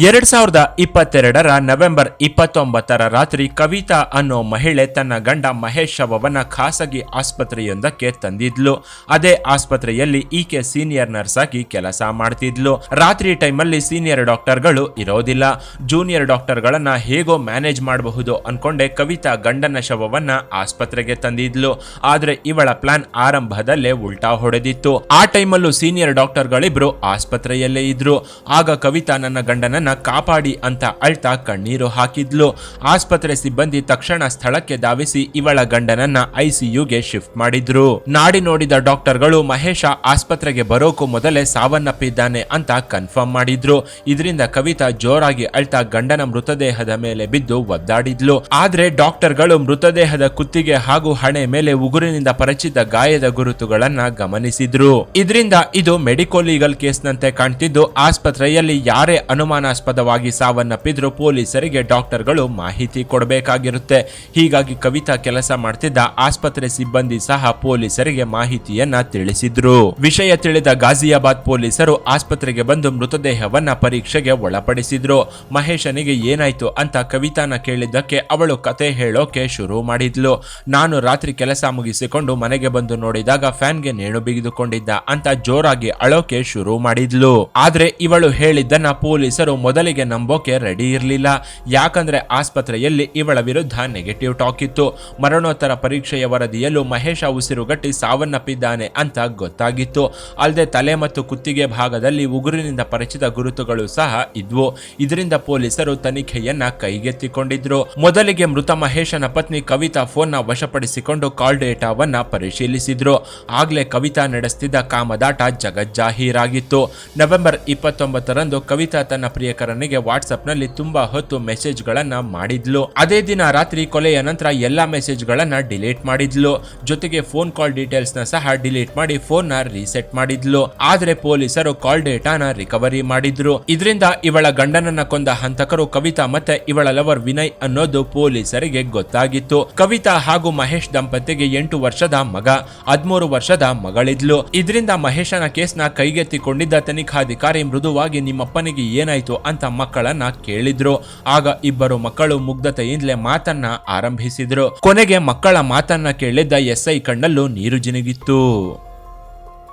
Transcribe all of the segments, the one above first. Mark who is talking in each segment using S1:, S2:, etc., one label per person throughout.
S1: 2022 November 29 ರಾತ್ರಿ ಕವಿತಾ ಅನ್ನೋ ಮಹಿಳೆ ತನ್ನ ಗಂಡ ಮಹೇಶ್ ಶವವನ್ನ ಖಾಸಗಿ ಆಸ್ಪತ್ರೆಯೊಂದಕ್ಕೆ ತಂದಿದ್ಲು. ಅದೇ ಆಸ್ಪತ್ರೆಯಲ್ಲಿ ಈಕೆ ಸೀನಿಯರ್ ನರ್ಸ್ ಆಗಿ ಕೆಲಸ ಮಾಡ್ತಿದ್ಲು. ರಾತ್ರಿ ಟೈಮಲ್ಲಿ ಸೀನಿಯರ್ ಡಾಕ್ಟರ್ಗಳು ಇರೋದಿಲ್ಲ. ಜೂನಿಯರ್ ಡಾಕ್ಟರ್ಗಳನ್ನ ಹೇಗೋ ಮ್ಯಾನೇಜ್ ಮಾಡಬಹುದು ಅನ್ಕೊಂಡೆ ಕವಿತಾ ಗಂಡನ ಶವವನ್ನ ಆಸ್ಪತ್ರೆಗೆ ತಂದಿದ್ಲು. ಆದ್ರೆ ಇವಳ ಪ್ಲಾನ್ ಆರಂಭದಲ್ಲೇ ಉಲ್ಟಾ ಹೊಡೆದಿತ್ತು. ಆ ಟೈಮಲ್ಲೂ ಸೀನಿಯರ್ ಡಾಕ್ಟರ್ಗಳಿಬ್ರು ಆಸ್ಪತ್ರೆಯಲ್ಲೇ ಇದ್ರು. ಆಗ ಕವಿತಾ ನನ್ನ ಗಂಡನ ಕಾಪಾಡಿ ಅಂತ ಅಳ್ತಾ ಕಣ್ಣೀರು ಹಾಕಿದ್ಲು. ಆಸ್ಪತ್ರೆ ಸಿಬ್ಬಂದಿ ತಕ್ಷಣ ಸ್ಥಳಕ್ಕೆ ಧಾವಿಸಿ ಇವಳ ಗಂಡನನ್ನ ಐಸಿಯುಗೆ ಶಿಫ್ಟ್ ಮಾಡಿದ್ರು. ನಾಡಿ ನೋಡಿದ ಡಾಕ್ಟರ್ಗಳು ಮಹೇಶ ಆಸ್ಪತ್ರೆಗೆ ಬರೋಕು ಮೊದಲೇ ಸಾವನ್ನಪ್ಪಿದ್ದಾನೆ ಅಂತ ಕನ್ಫರ್ಮ್ ಮಾಡಿದ್ರು. ಇದರಿಂದ ಕವಿತಾ ಜೋರಾಗಿ ಅಳ್ತಾ ಗಂಡನ ಮೃತದೇಹದ ಮೇಲೆ ಬಿದ್ದು ಒದ್ದಾಡಿದ್ಲು. ಆದ್ರೆ ಡಾಕ್ಟರ್ಗಳು ಮೃತದೇಹದ ಕುತ್ತಿಗೆ ಹಾಗೂ ಹಣೆ ಮೇಲೆ ಉಗುರಿನಿಂದ ಪರಚಿದ್ದ ಗಾಯದ ಗುರುತುಗಳನ್ನ ಗಮನಿಸಿದ್ರು. ಇದರಿಂದ ಇದು ಮೆಡಿಕೋ ಲೀಗಲ್ ಕೇಸ್ನಂತೆ ಕಾಣ್ತಿದ್ದು ಆಸ್ಪತ್ರೆಯಲ್ಲಿ ಯಾರೇ ಅನುಮಾನಾಸ್ಪದವಾಗಿ ಸಾವನ್ನಪ್ಪಿದ್ರು ಪೊಲೀಸರಿಗೆ ಡಾಕ್ಟರ್ಗಳು ಮಾಹಿತಿ ಕೊಡಬೇಕಾಗಿರುತ್ತೆ. ಹೀಗಾಗಿ ಕವಿತಾ ಕೆಲಸ ಮಾಡ್ತಿದ್ದ ಆಸ್ಪತ್ರೆ ಸಿಬ್ಬಂದಿ ಸಹ ಪೊಲೀಸರಿಗೆ ಮಾಹಿತಿಯನ್ನ ತಿಳಿಸಿದ್ರು. ವಿಷಯ ತಿಳಿದ ಗಾಜಿಯಾಬಾದ್ ಪೊಲೀಸರು ಆಸ್ಪತ್ರೆಗೆ ಬಂದು ಮೃತದೇಹವನ್ನ ಪರೀಕ್ಷೆಗೆ ಒಳಪಡಿಸಿದ್ರು. ಮಹೇಶನಿಗೆ ಏನಾಯ್ತು ಅಂತ ಕವಿತಾನ ಕೇಳಿದ್ದಕ್ಕೆ ಅವಳು ಕತೆ ಹೇಳೋಕೆ ಶುರು ಮಾಡಿದ್ಲು. ನಾನು ರಾತ್ರಿ ಕೆಲಸ ಮುಗಿಸಿಕೊಂಡು ಮನೆಗೆ ಬಂದು ನೋಡಿದಾಗ ಫ್ಯಾನ್ಗೆ ನೇಣು ಬಿಗಿದುಕೊಂಡಿದ್ದ ಅಂತ ಜೋರಾಗಿ ಅಳೋಕೆ ಶುರು ಮಾಡಿದ್ಲು. ಆದ್ರೆ ಇವಳು ಹೇಳಿದ್ದನ್ನ ಪೊಲೀಸರು ಮೊದಲಿಗೆ ನಂಬೋಕೆ ರೆಡಿ ಇರಲಿಲ್ಲ. ಯಾಕಂದ್ರೆ ಆಸ್ಪತ್ರೆಯಲ್ಲಿ ಇವಳ ವಿರುದ್ಧ ನೆಗೆಟಿವ್ ಟಾಕ್ ಇತ್ತು. ಮರಣೋತ್ತರ ಪರೀಕ್ಷೆಯ ವರದಿಯಲ್ಲೂ ಮಹೇಶ ಉಸಿರುಗಟ್ಟಿ ಸಾವನ್ನಪ್ಪಿದ್ದಾನೆ ಅಂತ ಗೊತ್ತಾಗಿತ್ತು. ಅಲ್ಲದೆ ತಲೆ ಮತ್ತು ಕುತ್ತಿಗೆ ಭಾಗದಲ್ಲಿ ಉಗುರಿನಿಂದ ಪರಿಚಿತ ಗುರುತುಗಳು ಸಹ ಇದ್ವು. ಇದರಿಂದ ಪೊಲೀಸರು ತನಿಖೆಯನ್ನ ಕೈಗೆತ್ತಿಕೊಂಡಿದ್ರು. ಮೊದಲಿಗೆ ಮೃತ ಮಹೇಶನ ಪತ್ನಿ ಕವಿತಾ ಫೋನ್ ನ ವಶಪಡಿಸಿಕೊಂಡು ಕಾಲ್ ಡೇಟಾವನ್ನ ಪರಿಶೀಲಿಸಿದ್ರು. ಆಗ್ಲೇ ಕವಿತಾ ನಡೆಸ್ತಿದ್ದ ಕಾಮದಾಟ ಜಗಜ್ಜಾಹೀರಾಗಿತ್ತು. ನವೆಂಬರ್ 29ರಂದು ಕವಿತಾ ತನ್ನ ಪ್ರಿಯಕರನಿಗೆ ವಾಟ್ಸ್ಆಪ್ ನಲ್ಲಿ ತುಂಬಾ ಹೊತ್ತು ಮೆಸೇಜ್ ಗಳನ್ನ ಮಾಡಿದ್ಲು. ಅದೇ ದಿನ ರಾತ್ರಿ ಕೊಲೆಯ ನಂತರ ಎಲ್ಲಾ ಮೆಸೇಜ್ ಗಳನ್ನ ಡಿಲೀಟ್ ಮಾಡಿದ್ಲು. ಜೊತೆಗೆ ಫೋನ್ ಕಾಲ್ ಡೀಟೇಲ್ಸ್ ನ ಸಹ ಡಿಲೀಟ್ ಮಾಡಿ ಫೋನ್ ನ ರೀಸೆಟ್ ಮಾಡಿದ್ಲು. ಆದ್ರೆ ಪೊಲೀಸರು ಕಾಲ್ ಡೇಟಾನ ರಿಕವರಿ ಮಾಡಿದ್ರು. ಇದರಿಂದ ಇವಳ ಗಂಡನನ್ನ ಕೊಂದ ಹಂತಕರು ಕವಿತಾ ಮತ್ತೆ ಇವಳ ಲವರ್ ವಿನಯ್ ಅನ್ನೋದು ಪೊಲೀಸರಿಗೆ ಗೊತ್ತಾಗಿತ್ತು. ಕವಿತಾ ಹಾಗೂ ಮಹೇಶ್ ದಂಪತಿಗೆ 8 ವರ್ಷದ ಮಗ, 13 ವರ್ಷದ ಮಗಳಿದ್ಲು. ಇದರಿಂದ ಮಹೇಶನ ಕೇಸ್ನ ಕೈಗೆತ್ತಿಕೊಂಡಿದ್ದ ತನಿಖಾಧಿಕಾರಿ ಮೃದುವಾಗಿ ನಿಮ್ಮಪ್ಪನಿಗೆ ಏನಾಯ್ತು ಅಂತ ಮಕ್ಕಳನ್ನ ಕೇಳಿದ್ರು. ಆಗ ಇಬ್ಬರು ಮಕ್ಕಳು ಮುಗ್ಧತೆಯಿಂದಲೇ ಮಾತನ್ನ ಆರಂಭಿಸಿದ್ರು. ಕೊನೆಗೆ ಮಕ್ಕಳ ಮಾತನ್ನ ಕೇಳಿದ್ದ ಎಸ್ಐ ಕಣ್ಣಲ್ಲೂ ನೀರು ಜಿನುಗಿತ್ತು.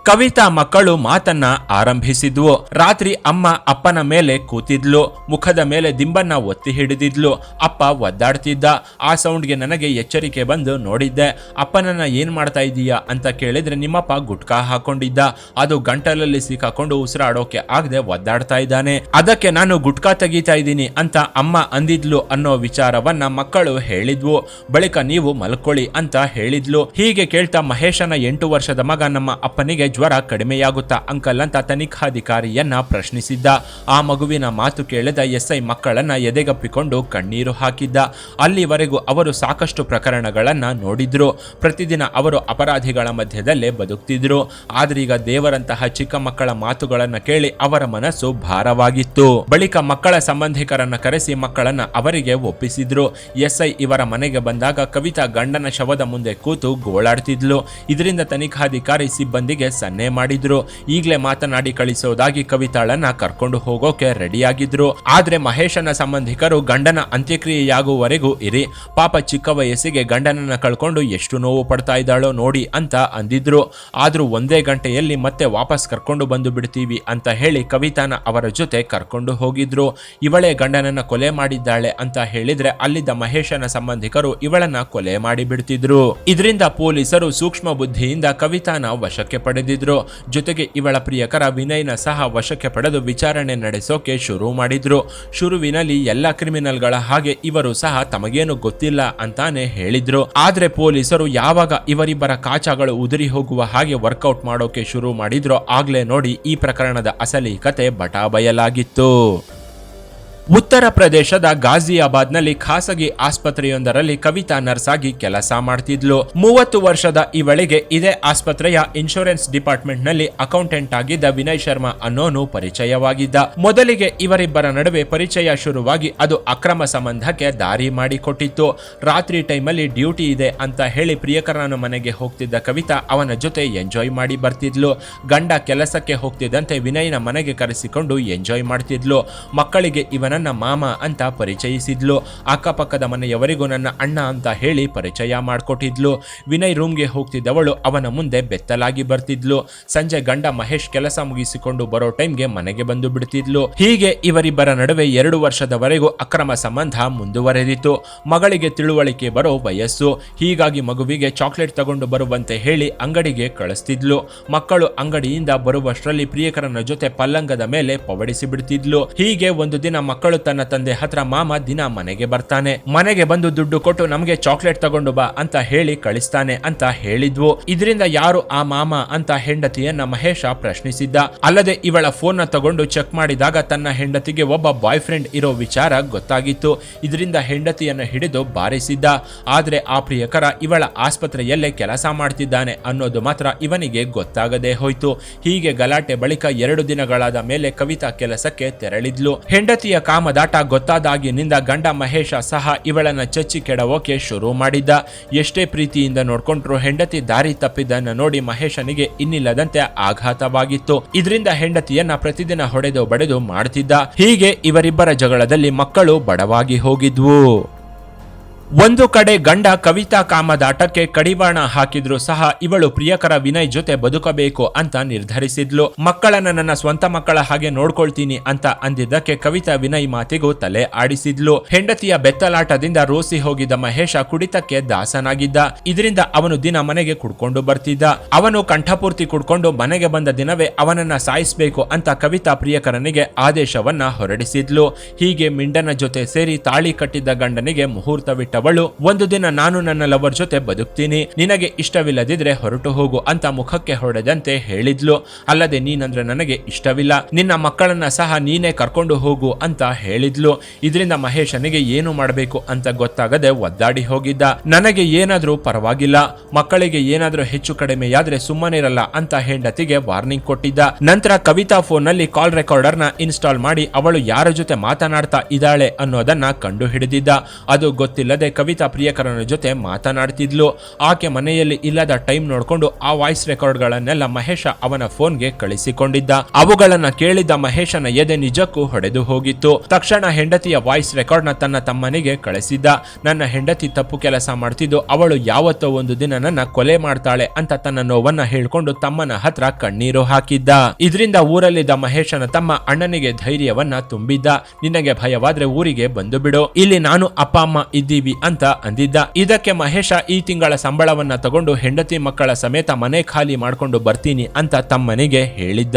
S1: ಕವಿತಾ ಮಕ್ಕಳು ಮಾತನ್ನ ಆರಂಭಿಸಿದ್ವು. ರಾತ್ರಿ ಅಮ್ಮ ಅಪ್ಪನ ಮೇಲೆ ಕೂತಿದ್ಲು. ಮುಖದ ಮೇಲೆ ದಿಂಬನ್ನ ಒತ್ತಿ ಹಿಡಿದಿದ್ಲು. ಅಪ್ಪ ಒದ್ದಾಡ್ತಿದ್ದ. ಆ ಸೌಂಡ್ಗೆ ನನಗೆ ಎಚ್ಚರಿಕೆ ಬಂದು ನೋಡಿದ್ದೆ. ಅಪ್ಪನನ್ನ ಏನ್ ಮಾಡ್ತಾ ಇದೀಯಾ ಅಂತ ಕೇಳಿದ್ರೆ ನಿಮ್ಮಪ್ಪ ಗುಟ್ಕಾ ಹಾಕೊಂಡಿದ್ದ. ಅದು ಗಂಟಲಲ್ಲಿ ಸಿಕ್ಕಾಕೊಂಡು ಉಸಿರಾಡೋಕೆ ಆಗದೆ ಒದ್ದಾಡ್ತಾ ಇದ್ದಾನೆ. ಅದಕ್ಕೆ ನಾನು ಗುಟ್ಕಾ ತೆಗಿತಾ ಇದ್ದೀನಿ ಅಂತ ಅಮ್ಮ ಅಂದಿದ್ಲು ಅನ್ನೋ ವಿಚಾರವನ್ನ ಮಕ್ಕಳು ಹೇಳಿದ್ವು. ಬಳಿಕ ನೀವು ಮಲ್ಕೊಳ್ಳಿ ಅಂತ ಹೇಳಿದ್ಲು. ಹೀಗೆ ಕೇಳ್ತಾ ಮಹೇಶನ 8 ವರ್ಷದ ಮಗ ನಮ್ಮ ಅಪ್ಪನಿಗೆ ಜ್ವರ ಕಡಿಮೆಯಾಗುತ್ತಾ ಅಂಕಲ್ ಅಂತ ತನಿಖಾಧಿಕಾರಿಯನ್ನ ಪ್ರಶ್ನಿಸಿದ್ದ. ಆ ಮಗುವಿನ ಮಾತು ಕೇಳಿದ ಎಸ್ಐ ಮಕ್ಕಳನ್ನ ಎದೆಗಪ್ಪಿಕೊಂಡು ಕಣ್ಣೀರು ಹಾಕಿದ್ದ. ಅಲ್ಲಿವರೆಗೂ ಅವರು ಸಾಕಷ್ಟು ಪ್ರಕರಣಗಳನ್ನ ನೋಡಿದ್ರು. ಪ್ರತಿದಿನ ಅವರು ಅಪರಾಧಿಗಳ ಮಧ್ಯದಲ್ಲೇ ಬದುಕ್ತಿದ್ರು. ಆದ್ರೀಗ ದೇವರಂತಹ ಚಿಕ್ಕ ಮಕ್ಕಳ ಮಾತುಗಳನ್ನ ಕೇಳಿ ಅವರ ಮನಸ್ಸು ಭಾರವಾಗಿತ್ತು. ಬಳಿಕ ಮಕ್ಕಳ ಸಂಬಂಧಿಕರನ್ನ ಕರೆಸಿ ಮಕ್ಕಳನ್ನ ಅವರಿಗೆ ಒಪ್ಪಿಸಿದ್ರು. ಎಸ್ಐ ಇವರ ಮನೆಗೆ ಬಂದಾಗ ಕವಿತಾ ಗಂಡನ ಶವದ ಮುಂದೆ ಕೂತು ಗೋಳಾಡ್ತಿದ್ಲು. ಇದರಿಂದ ತನಿಖಾಧಿಕಾರಿ ಸಿಬ್ಬಂದಿಗೆ ಸನ್ನೆ ಮಾಡಿದ್ರು. ಈಗಲೇ ಮಾತನಾಡಿ ಕಳಿಸೋದಾಗಿ ಕವಿತಾಳನ್ನ ಕರ್ಕೊಂಡು ಹೋಗೋಕೆ ರೆಡಿಯಾಗಿದ್ರು. ಆದ್ರೆ ಮಹೇಶನ ಸಂಬಂಧಿಕರು ಗಂಡನ ಅಂತ್ಯಕ್ರಿಯೆಯಾಗುವವರೆಗೂ ಇರಿ, ಪಾಪ ಚಿಕ್ಕ ವಯಸ್ಸಿಗೆ ಗಂಡನನ್ನ ಕಳ್ಕೊಂಡು ಎಷ್ಟು ನೋವು ಪಡ್ತಾ ಇದ್ದಾಳೋ ನೋಡಿ ಅಂತ ಅಂದಿದ್ರು. ಆದ್ರೂ ಒಂದೇ ಗಂಟೆಯಲ್ಲಿ ಮತ್ತೆ ವಾಪಸ್ ಕರ್ಕೊಂಡು ಬಂದು ಬಿಡ್ತೀವಿ ಅಂತ ಹೇಳಿ ಕವಿತಾನ ಅವರ ಜೊತೆ ಕರ್ಕೊಂಡು ಹೋಗಿದ್ರು. ಇವಳೇ ಗಂಡನನ್ನ ಕೊಲೆ ಮಾಡಿದ್ದಾಳೆ ಅಂತ ಹೇಳಿದ್ರೆ ಅಲ್ಲಿದ್ದ ಮಹೇಶನ ಸಂಬಂಧಿಕರು ಇವಳನ್ನ ಕೊಲೆ ಮಾಡಿ ಬಿಡ್ತಿದ್ರು. ಇದರಿಂದ ಪೊಲೀಸರು ಸೂಕ್ಷ್ಮ ಬುದ್ಧಿಯಿಂದ ಕವಿತಾನ ವಶಕ್ಕೆ ಪಡೆದಿದ್ರು. ಜೊತೆಗೆ ಇವಳ ಪ್ರಿಯಕರ ವಿನಯ್ನ ಸಹ ವಶಕ್ಕೆ ಪಡೆದು ವಿಚಾರಣೆ ನಡೆಸೋಕೆ ಶುರು ಮಾಡಿದ್ರು. ಶುರುವಿನಲ್ಲಿ ಎಲ್ಲ ಕ್ರಿಮಿನಲ್ಗಳ ಹಾಗೆ ಇವರು ಸಹ ತಮಗೇನು ಗೊತ್ತಿಲ್ಲ ಅಂತಾನೆ ಹೇಳಿದ್ರು. ಆದ್ರೆ ಪೊಲೀಸರು ಯಾವಾಗ ಇವರಿಬ್ಬರ ಕಾಚಾಗಳು ಉದುರಿ ಹೋಗುವ ಹಾಗೆ ವರ್ಕೌಟ್ ಮಾಡೋಕೆ ಶುರು ಮಾಡಿದ್ರು ಆಗ್ಲೇ ನೋಡಿ ಈ ಪ್ರಕರಣದ ಅಸಲಿ ಕತೆ ಬಟಾ ಬಯಲಾಗಿತ್ತು. ಉತ್ತರ ಪ್ರದೇಶದ ಗಾಜಿಯಾಬಾದ್ನಲ್ಲಿ ಖಾಸಗಿ ಆಸ್ಪತ್ರೆಯೊಂದರಲ್ಲಿ ಕವಿತಾ ನರ್ಸ್ ಆಗಿ ಕೆಲಸ ಮಾಡ್ತಿದ್ಲು. 30 ವರ್ಷದ ಇವಳಿಗೆ ಇದೇ ಆಸ್ಪತ್ರೆಯ ಇನ್ಶೂರೆನ್ಸ್ ಡಿಪಾರ್ಟ್ಮೆಂಟ್ ನಲ್ಲಿ ಅಕೌಂಟೆಂಟ್ ಆಗಿದ್ದ ವಿನಯ್ ಶರ್ಮಾ ಅನ್ನೋನು ಪರಿಚಯವಾಗಿದ್ದ. ಮೊದಲಿಗೆ ಇವರಿಬ್ಬರ ನಡುವೆ ಪರಿಚಯ ಶುರುವಾಗಿ ಅದು ಅಕ್ರಮ ಸಂಬಂಧಕ್ಕೆ ದಾರಿ ಮಾಡಿಕೊಟ್ಟಿತ್ತು. ರಾತ್ರಿ ಟೈಮಲ್ಲಿ ಡ್ಯೂಟಿ ಇದೆ ಅಂತ ಹೇಳಿ ಪ್ರಿಯಕರನ ಮನೆಗೆ ಹೋಗ್ತಿದ್ದ ಕವಿತಾ ಅವನ ಜೊತೆ ಎಂಜಾಯ್ ಮಾಡಿ ಬರ್ತಿದ್ಲು. ಗಂಡ ಕೆಲಸಕ್ಕೆ ಹೋಗ್ತಿದ್ದಂತೆ ವಿನಯ್ನ ಮನೆಗೆ ಕರೆಸಿಕೊಂಡು ಎಂಜಾಯ್ ಮಾಡ್ತಿದ್ಲು. ಮಕ್ಕಳಿಗೆ ಇವನನ್ನ ಮಾಮ ಅಂತ ಪರಿಚಯಿಸಿದ್ಲು. ಅಕ್ಕಪಕ್ಕದ ಮನೆಯವರಿಗೂ ನನ್ನ ಅಣ್ಣ ಅಂತ ಹೇಳಿ ಪರಿಚಯ ಮಾಡಿಕೊಟ್ಟಿದ್ಲು. ವಿನಯ್ ರೂಮ್ಗೆ ಹೋಗ್ತಿದ್ದವಳು ಅವನ ಮುಂದೆ ಬೆತ್ತಲಾಗಿ ಬರ್ತಿದ್ಲು. ಸಂಜೆ ಗಂಡ ಮಹೇಶ್ ಕೆಲಸ ಮುಗಿಸಿಕೊಂಡು ಬರೋ ಟೈಮ್ಗೆ ಮನೆಗೆ ಬಂದು ಬಿಡ್ತಿದ್ಲು. ಹೀಗೆ ಇವರಿಬ್ಬರ ನಡುವೆ 2 ವರ್ಷದವರೆಗೂ ಅಕ್ರಮ ಸಂಬಂಧ ಮುಂದುವರೆದಿತ್ತು. ಮಗಳಿಗೆ ತಿಳುವಳಿಕೆ ಬರೋ ವಯಸ್ಸು, ಹೀಗಾಗಿ ಮಗುವಿಗೆ ಚಾಕ್ಲೇಟ್ ತಗೊಂಡು ಬರುವಂತೆ ಹೇಳಿ ಅಂಗಡಿಗೆ ಕಳಿಸ್ತಿದ್ಲು. ಮಕ್ಕಳು ಅಂಗಡಿಯಿಂದ ಬರುವಷ್ಟರಲ್ಲಿ ಪ್ರಿಯಕರನ ಜೊತೆ ಪಲ್ಲಂಗದ ಮೇಲೆ ಪವಡಿಸಿ ಬಿಡ್ತಿದ್ಲು. ಹೀಗೆ ಒಂದು ದಿನ ಮಕ್ಕಳು ತನ್ನ ತಂದೆ ಹತ್ರ ಮಾಮ ದಿನ ಮನೆಗೆ ಬರ್ತಾನೆ, ಮನೆಗೆ ಬಂದು ದುಡ್ಡು ಕೊಟ್ಟು ನಮಗೆ ಚಾಕ್ಲೇಟ್ ತಗೊಂಡು ಬಾ ಅಂತ ಹೇಳಿ ಕಳಿಸ್ತಾನೆ ಅಂತ ಹೇಳಿದ್ವು. ಇದರಿಂದ ಯಾರು ಆ ಮಾಮ ಅಂತ ಹೆಂಡತಿಯನ್ನ ಮಹೇಶ ಪ್ರಶ್ನಿಸಿದ್ದ. ಅಲ್ಲದೆ ಇವಳ ಫೋನ್ ನ ತಗೊಂಡು ಚೆಕ್ ಮಾಡಿದಾಗ ತನ್ನ ಹೆಂಡತಿಗೆ ಒಬ್ಬ ಬಾಯ್ ಫ್ರೆಂಡ್ ಇರೋ ವಿಚಾರ ಗೊತ್ತಾಗಿತ್ತು. ಇದರಿಂದ ಹೆಂಡತಿಯನ್ನ ಹಿಡಿದು ಬಾರಿಸಿದ್ದ. ಆದ್ರೆ ಆ ಪ್ರಿಯಕರ ಇವಳ ಆಸ್ಪತ್ರೆಯಲ್ಲೇ ಕೆಲಸ ಮಾಡ್ತಿದ್ದಾನೆ ಅನ್ನೋದು ಮಾತ್ರ ಇವನಿಗೆ ಗೊತ್ತಾಗದೆ ಹೋಯ್ತು. ಹೀಗೆ ಗಲಾಟೆ ಬಳಿಕ 2 ದಿನಗಳಾದ ಮೇಲೆ ಕವಿತಾ ಕೆಲಸಕ್ಕೆ ತೆರಳಿದ್ಲು. ಹೆಂಡತಿಯ ಕಾಮದಾಟ ಗೊತ್ತಾದಾಗಿನಿಂದ ಗಂಡ ಮಹೇಶ ಸಹ ಇವಳನ್ನ ಚಚ್ಚಿ ಕೆಡವೋಕೆ ಶುರು ಮಾಡಿದ್ದ. ಎಷ್ಟೇ ಪ್ರೀತಿಯಿಂದ ನೋಡ್ಕೊಂಡ್ರು ಹೆಂಡತಿ ದಾರಿ ತಪ್ಪಿದ್ದನ್ನ ನೋಡಿ ಮಹೇಶನಿಗೆ ಇನ್ನಿಲ್ಲದಂತೆ ಆಘಾತವಾಗಿತ್ತು. ಇದರಿಂದ ಹೆಂಡತಿಯನ್ನ ಪ್ರತಿದಿನ ಹೊಡೆದು ಬಡೆದು ಮಾಡ್ತಿದ್ದ. ಹೀಗೆ ಇವರಿಬ್ಬರ ಜಗಳದಲ್ಲಿ ಮಕ್ಕಳು ಬಡವಾಗಿ ಹೋಗಿದ್ವು. ಒಂದು ಕಡೆ ಗಂಡ ಕವಿತಾ ಕಾಮದಾಟಕ್ಕೆ ಕಡಿವಾಣ ಹಾಕಿದ್ರು ಸಹ ಇವಳು ಪ್ರಿಯಕರ ವಿನಯ್ ಜೊತೆ ಬದುಕಬೇಕು ಅಂತ ನಿರ್ಧರಿಸಿದ್ಲು. ಮಕ್ಕಳನ್ನ ನನ್ನ ಸ್ವಂತ ಮಕ್ಕಳ ಹಾಗೆ ನೋಡ್ಕೊಳ್ತೀನಿ ಅಂತ ಅಂದಿದ್ದಕ್ಕೆ ಕವಿತಾ ವಿನಯ್ ಮಾತಿಗೂ ತಲೆ ಆಡಿಸಿದ್ಲು. ಹೆಂಡತಿಯ ಬೆತ್ತಲಾಟದಿಂದ ರೋಸಿ ಹೋಗಿದ್ದ ಮಹೇಶ ಕುಡಿತಕ್ಕೆ ದಾಸನಾಗಿದ್ದ. ಇದರಿಂದ ಅವನು ದಿನ ಮನೆಗೆ ಕುಡ್ಕೊಂಡು ಬರ್ತಿದ್ದ. ಅವನು ಕಂಠಪೂರ್ತಿ ಕುಡ್ಕೊಂಡು ಮನೆಗೆ ಬಂದ ದಿನವೇ ಅವನನ್ನ ಸಾಯಿಸಬೇಕು ಅಂತ ಕವಿತಾ ಪ್ರಿಯಕರನಿಗೆ ಆದೇಶವನ್ನ ಹೊರಡಿಸಿದ್ಲು. ಹೀಗೆ ಮಿಂಡನ ಜೊತೆ ಸೇರಿ ತಾಳಿ ಕಟ್ಟಿದ್ದ ಗಂಡನಿಗೆ ಮುಹೂರ್ತವಿಟ್ಟ ಒಂದು ದಿನ ನಾನು ನನ್ನ ಲವರ್ ಜೊತೆ ಬದುಕ್ತೀನಿ, ನಿನಗೆ ಇಷ್ಟವಿಲ್ಲದಿದ್ರೆ ಹೊರಟು ಹೋಗು ಅಂತ ಮುಖಕ್ಕೆ ಹೊಡೆದಂತೆ ಹೇಳಿದ್ಲು. ಅಲ್ಲದೆ ನೀನಂದ್ರೆ ನನಗೆ ಇಷ್ಟವಿಲ್ಲ, ನಿನ್ನ ಮಕ್ಕಳನ್ನ ಸಹ ನೀನೇ ಕರ್ಕೊಂಡು ಹೋಗು ಅಂತ ಹೇಳಿದ್ಲು. ಇದರಿಂದ ಮಹೇಶನಿಗೆ ಏನು ಮಾಡಬೇಕು ಅಂತ ಗೊತ್ತಾಗದೆ ಒದ್ದಾಡಿ ಹೋಗಿದ್ದ. ನನಗೆ ಏನಾದ್ರೂ ಪರವಾಗಿಲ್ಲ, ಮಕ್ಕಳಿಗೆ ಏನಾದ್ರೂ ಹೆಚ್ಚು ಕಡಿಮೆಯಾದ್ರೆ ಸುಮ್ಮನಿರಲ್ಲ ಅಂತ ಹೆಂಡತಿಗೆ ವಾರ್ನಿಂಗ್ ಕೊಟ್ಟಿದ್ದ. ನಂತರ ಕವಿತಾ ಫೋನ್ ನಲ್ಲಿ ಕಾಲ್ ರೆಕಾರ್ಡರ್ ನ ಇನ್ಸ್ಟಾಲ್ ಮಾಡಿ ಅವಳು ಯಾರ ಜೊತೆ ಮಾತನಾಡ್ತಾ ಇದ್ದಾಳೆ ಅನ್ನೋದನ್ನ ಕಂಡು ಹಿಡಿದಿದ್ದ. ಅದು ಗೊತ್ತಿಲ್ಲದೆ ಕವಿತಾ ಪ್ರಿಯಕರನ ಜೊತೆ ಮಾತನಾಡ್ತಿದ್ಲು. ಆಕೆ ಮನೆಯಲ್ಲಿ ಇಲ್ಲದ ಟೈಮ್ ನೋಡ್ಕೊಂಡು ಆ ವಾಯ್ಸ್ ರೆಕಾರ್ಡ್ ಗಳನ್ನೆಲ್ಲ ಮಹೇಶ ಅವನ ಫೋನ್ಗೆ ಕಳಿಸಿಕೊಂಡಿದ್ದ. ಅವುಗಳನ್ನ ಕೇಳಿದ್ದ ಮಹೇಶನ ಎದೆ ನಿಜಕ್ಕೂ ಹೊಡೆದು ಹೋಗಿತ್ತು. ತಕ್ಷಣ ಹೆಂಡತಿಯ ವಾಯ್ಸ್ ರೆಕಾರ್ಡ್ ನ ತನ್ನ ತಮ್ಮನಿಗೆ ಕಳಿಸಿದ್ದ. ನನ್ನ ಹೆಂಡತಿ ತಪ್ಪು ಕೆಲಸ ಮಾಡ್ತಿದ್ದು, ಅವಳು ಯಾವತ್ತೋ ಒಂದು ದಿನ ನನ್ನ ಕೊಲೆ ಮಾಡ್ತಾಳೆ ಅಂತ ತನ್ನ ನೋವನ್ನ ಹೇಳ್ಕೊಂಡು ತಮ್ಮನ ಹತ್ರ ಕಣ್ಣೀರು ಹಾಕಿದ್ದ. ಇದರಿಂದ ಊರಲ್ಲಿದ್ದ ಮಹೇಶನ ತಮ್ಮ ಅಣ್ಣನಿಗೆ ಧೈರ್ಯವನ್ನ ತುಂಬಿದ್ದ. ನಿನಗೆ ಭಯವಾದ್ರೆ ಊರಿಗೆ ಬಂದು ಬಿಡು, ಇಲ್ಲಿ ನಾನು ಅಪ್ಪ ಅಮ್ಮ ಇದ್ದೀವಿ ಅಂತ ಅಂದಿದ್ದ. ಇದಕ್ಕೆ ಮಹೇಶ ಈ ತಿಂಗಳ ಸಂಬಳವನ್ನ ತಗೊಂಡು ಹೆಂಡತಿ ಮಕ್ಕಳ ಸಮೇತ ಮನೆ ಖಾಲಿ ಮಾಡ್ಕೊಂಡು ಬರ್ತೀನಿ ಅಂತ ತಮ್ಮನಿಗೆ ಹೇಳಿದ್ದ.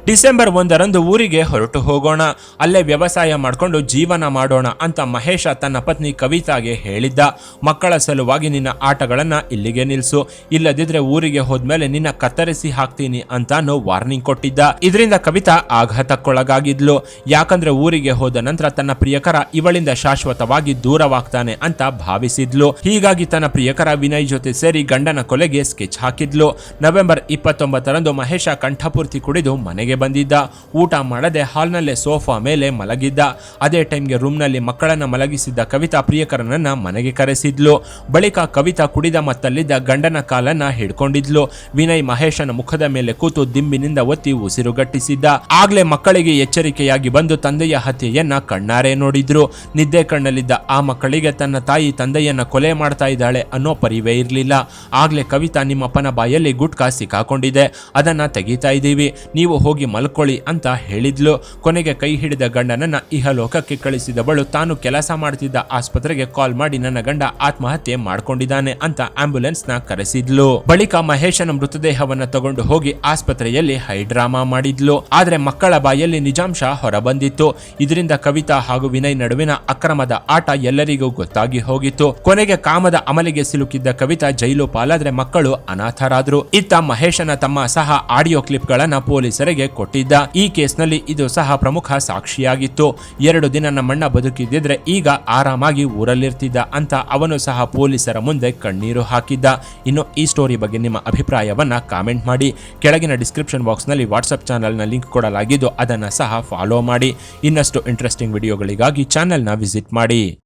S1: ಡಿಸೆಂಬರ್ 1ರಂದು ಊರಿಗೆ ಹೊರಟು ಹೋಗೋಣ, ಅಲ್ಲೇ ವ್ಯವಸಾಯ ಮಾಡಿಕೊಂಡು ಜೀವನ ಮಾಡೋಣ ಅಂತ ಮಹೇಶ ತನ್ನ ಪತ್ನಿ ಕವಿತಾಗೆ ಹೇಳಿದ್ದ. ಮಕ್ಕಳ ಸಲುವಾಗಿ ನಿನ್ನ ಆಟಗಳನ್ನ ಇಲ್ಲಿಗೆ ನಿಲ್ಸು, ಇಲ್ಲದಿದ್ರೆ ಊರಿಗೆ ಹೋದ್ಮೇಲೆ ನಿನ್ನ ಕತ್ತರಿಸಿ ಹಾಕ್ತೀನಿ ಅಂತಾನು ವಾರ್ನಿಂಗ್ ಕೊಟ್ಟಿದ್ದ. ಇದರಿಂದ ಕವಿತಾ ಆಘಾತಕ್ಕೊಳಗಾಗಿದ್ಲು. ಯಾಕಂದ್ರೆ ಊರಿಗೆ ಹೋದ ನಂತರ ತನ್ನ ಪ್ರಿಯಕರ ಇವಳಿಂದ ಶಾಶ್ವತವಾಗಿ ದೂರವಾಗ್ತಾನೆ ಅಂತ ಭಾವಿಸಿದ್ಲು. ಹೀಗಾಗಿ ತನ್ನ ಪ್ರಿಯಕರ ವಿನಯ್ ಜೊತೆ ಸೇರಿ ಗಂಡನ ಕೊಲೆಗೆ ಸ್ಕೆಚ್ ಹಾಕಿದ್ಲು. ನವೆಂಬರ್ 29ರಂದು ಮಹೇಶ ಕಂಠಪೂರ್ತಿ ಕುಡಿದು ಮನೆಗೆ ಬಂದಿದ್ದ. ಊಟ ಮಾಡದೆ ಹಾಲ್ನಲ್ಲೇ ಸೋಫಾ ಮೇಲೆ ಮಲಗಿದ್ದ. ಅದೇ ಟೈಮ್ಗೆ ರೂಮ್ನಲ್ಲಿ ಮಕ್ಕಳನ್ನ ಮಲಗಿಸಿದ್ದ ಕವಿತಾ ಪ್ರಿಯಕರನನ್ನ ಮನೆಗೆ ಕರೆಸಿದ್ಲು. ಬಳಿಕ ಕವಿತಾ ಕುಡಿದ ಮತ್ತಲ್ಲಿದ್ದ ಗಂಡನ ಕಾಲನ್ನ ಹಿಡ್ಕೊಂಡಿದ್ಲು. ವಿನಯ್ ಮಹೇಶನ ಮುಖದ ಮೇಲೆ ಕೂತು ದಿಂಬಿನಿಂದ ಒತ್ತಿ ಉಸಿರುಗಟ್ಟಿಸಿದ್ದ. ಆಗ್ಲೇ ಮಕ್ಕಳಿಗೆ ಎಚ್ಚರಿಕೆಯಾಗಿ ಬಂದು ತಂದೆಯ ಹತ್ಯೆಯನ್ನ ಕಣ್ಣಾರೆ ನೋಡಿದ್ರು. ನಿದ್ದೆ ಕಣ್ಣಲ್ಲಿದ್ದ ಆ ಮಕ್ಕಳಿಗೆ ತನ್ನ ತಾಯಿ ತಂದೆಯನ್ನ ಕೊಲೆ ಮಾಡ್ತಾ ಇದ್ದಾಳೆ ಅನ್ನೋ ಪರಿವೇ ಇರಲಿಲ್ಲ. ಆಗ್ಲೇ ಕವಿತಾ, ನಿಮ್ಮಪ್ಪನ ಬಾಯಲ್ಲಿ ಗುಟ್ಕಾ ಸಿಕ್ಕಾಕೊಂಡಿದೆ, ಅದನ್ನ ತೆಗಿತಾ ಇದ್ದೀವಿ, ನೀವು ಹೋಗಿ ಮಲ್ಕೊಳ್ಳಿ ಅಂತ ಹೇಳಿದ್ಲು. ಕೊನೆಗೆ ಕೈ ಹಿಡಿದ ಗಂಡನನ್ನ ಇಹಲೋಕಕ್ಕೆ ಕಳಿಸಿದವಳು ತಾನು ಕೆಲಸ ಮಾಡ್ತಿದ್ದ ಆಸ್ಪತ್ರೆಗೆ ಕಾಲ್ ಮಾಡಿ ನನ್ನ ಗಂಡ ಆತ್ಮಹತ್ಯೆ ಮಾಡ್ಕೊಂಡಿದ್ದಾನೆ ಅಂತ ಆಂಬ್ಯುಲೆನ್ಸ್ ನ ಕರೆಸಿದ್ಲು. ಬಳಿಕ ಮಹೇಶನ ಮೃತದೇಹವನ್ನ ತಗೊಂಡು ಹೋಗಿ ಆಸ್ಪತ್ರೆಯಲ್ಲಿ ಹೈಡ್ರಾಮಾ ಮಾಡಿದ್ಲು. ಆದ್ರೆ ಮಕ್ಕಳ ಬಾಯಲ್ಲಿ ನಿಜಾಂಶ ಹೊರಬಂದಿತ್ತು. ಇದರಿಂದ ಕವಿತಾ ಹಾಗೂ ವಿನಯ್ ನಡುವಿನ ಅಕ್ರಮದ ಆಟ ಎಲ್ಲರಿಗೂ ಗೊತ್ತಾಗಿ ಹೋಗಿತ್ತು. ಕೊನೆಗೆ ಕಾಮದ ಅಮಲಿಗೆ ಸಿಲುಕಿದ್ದ ಕವಿತಾ ಜೈಲು ಪಾಲಾದ್ರೆ ಮಕ್ಕಳು ಅನಾಥರಾದ್ರು. ಇತ್ತ ಮಹೇಶನ ತಮ್ಮ ಸಹ ಆಡಿಯೋ ಕ್ಲಿಪ್ ಗಳನ್ನ ಪೊಲೀಸರಿಗೆ ಕೊಟ್ಟಿದ್ದ. ಈ ಕೇಸ್ನಲ್ಲಿ ಇದು ಸಹ ಪ್ರಮುಖ ಸಾಕ್ಷಿಯಾಗಿತ್ತು. 2 ದಿನ ನಮ್ಮಣ್ಣ ಬದುಕಿದ್ದಿದ್ರೆ ಈಗ ಆರಾಮಾಗಿ ಊರಲ್ಲಿರ್ತಿದ್ದ ಅಂತ ಅವನು ಸಹ ಪೊಲೀಸರ ಮುಂದೆ ಕಣ್ಣೀರು ಹಾಕಿದ್ದ. ಇನ್ನು ಈ ಸ್ಟೋರಿ ಬಗ್ಗೆ ನಿಮ್ಮ ಅಭಿಪ್ರಾಯವನ್ನ ಕಾಮೆಂಟ್ ಮಾಡಿ. ಕೆಳಗಿನ ಡಿಸ್ಕ್ರಿಪ್ಷನ್ ಬಾಕ್ಸ್ ನಲ್ಲಿ ವಾಟ್ಸ್ಆಪ್ ಚಾನೆಲ್ ನ ಲಿಂಕ್ ಕೊಡಲಾಗಿದ್ದು ಅದನ್ನ ಸಹ ಫಾಲೋ ಮಾಡಿ. ಇನ್ನಷ್ಟು ಇಂಟ್ರೆಸ್ಟಿಂಗ್ ವಿಡಿಯೋಗಳಿಗಾಗಿ ಚಾನೆಲ್ ನ ವಿಸಿಟ್ ಮಾಡಿ.